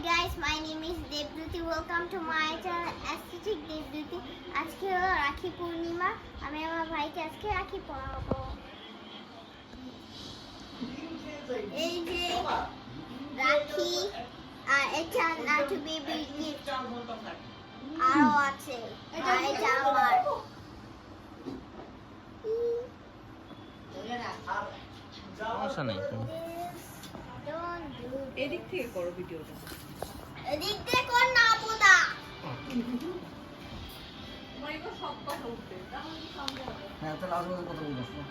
guys, my name is Devduti. Welcome to my channel Aesthetic Devduti. আজকে হলো রাখি পূর্ণিমা। আমি আমার ভাইকে আজকে রাখি পরাবো। এই যে রাখি আর এটা নাটু বেবি গিফট আরো আছে। এটা আমার সমস্যা নেই। এদিক থেকে করো ভিডিওটা। এদিক দিয়ে কর না বোদা। মাইকো সব কথা উঠবে তাহলে কি সম্ভব হবে? হ্যাঁ তাহলে আসলে কথা বলবো।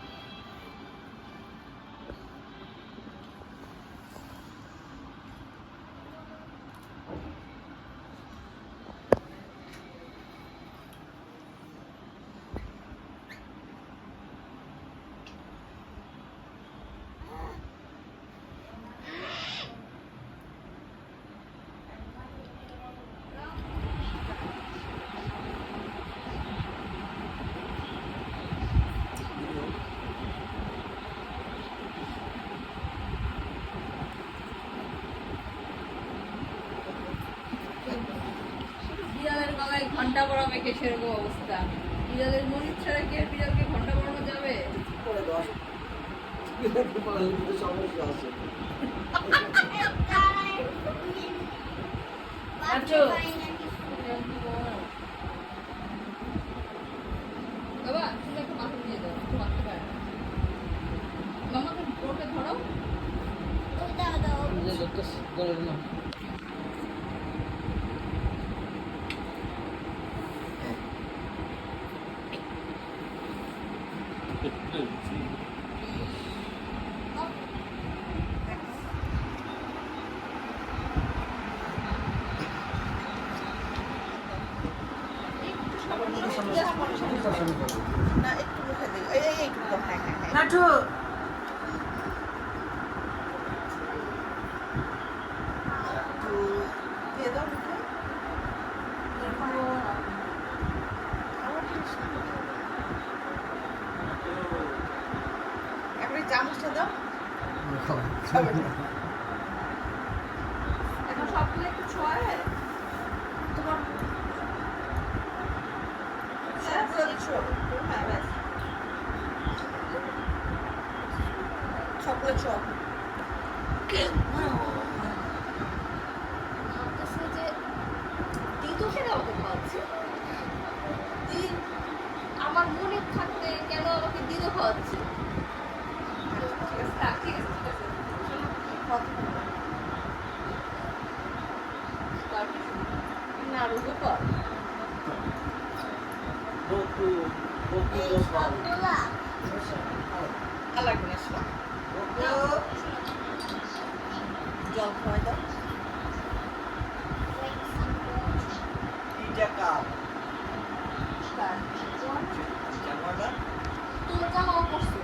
বিড়ালের গলায় ঘন্টা পরাবে কে সেরকম অবস্থা। বিড়ালের মনির ছাড়া কি আর বিড়ালকে ঘন্টা পরানো যাবে? করে দাও। সমস্যা আছে। আচ্ছা। বাবা তুমি একটা মাথা দিয়ে দাও, একটু মারতে পারে না। মামাকে ওকে ধরো। দাও দাও। যে যত করে না। না একটু মুখে দিই। এই একটু দাও। হ্যাঁ হ্যাঁ হ্যাঁ। নাটু দিয়ে দাও মুখে। এখন এই চামচটা দাও। এখন সবগুলো একটু ছোঁয়ায় তোমার সবগুলো ছোঁয়া। হ্যাঁ ব্যাস সবগুলো ছোঁয়া। ভাবতেছে যে দিদু কেন আমাকে খাওয়াচ্ছে? আমার মনে থাকতে কেন আমাকে দিদু খাওয়াচ্ছে? ঠিক আছে থাক, ঠিক আছে ঠিক আছে। না রুকো কর। বকু বকু এই বকু সবগুলা আর লাগবে না শোনা। জল খাওয়াই দাও। এইটা কাপ তার জামাটা তোমার জামাও পরছো।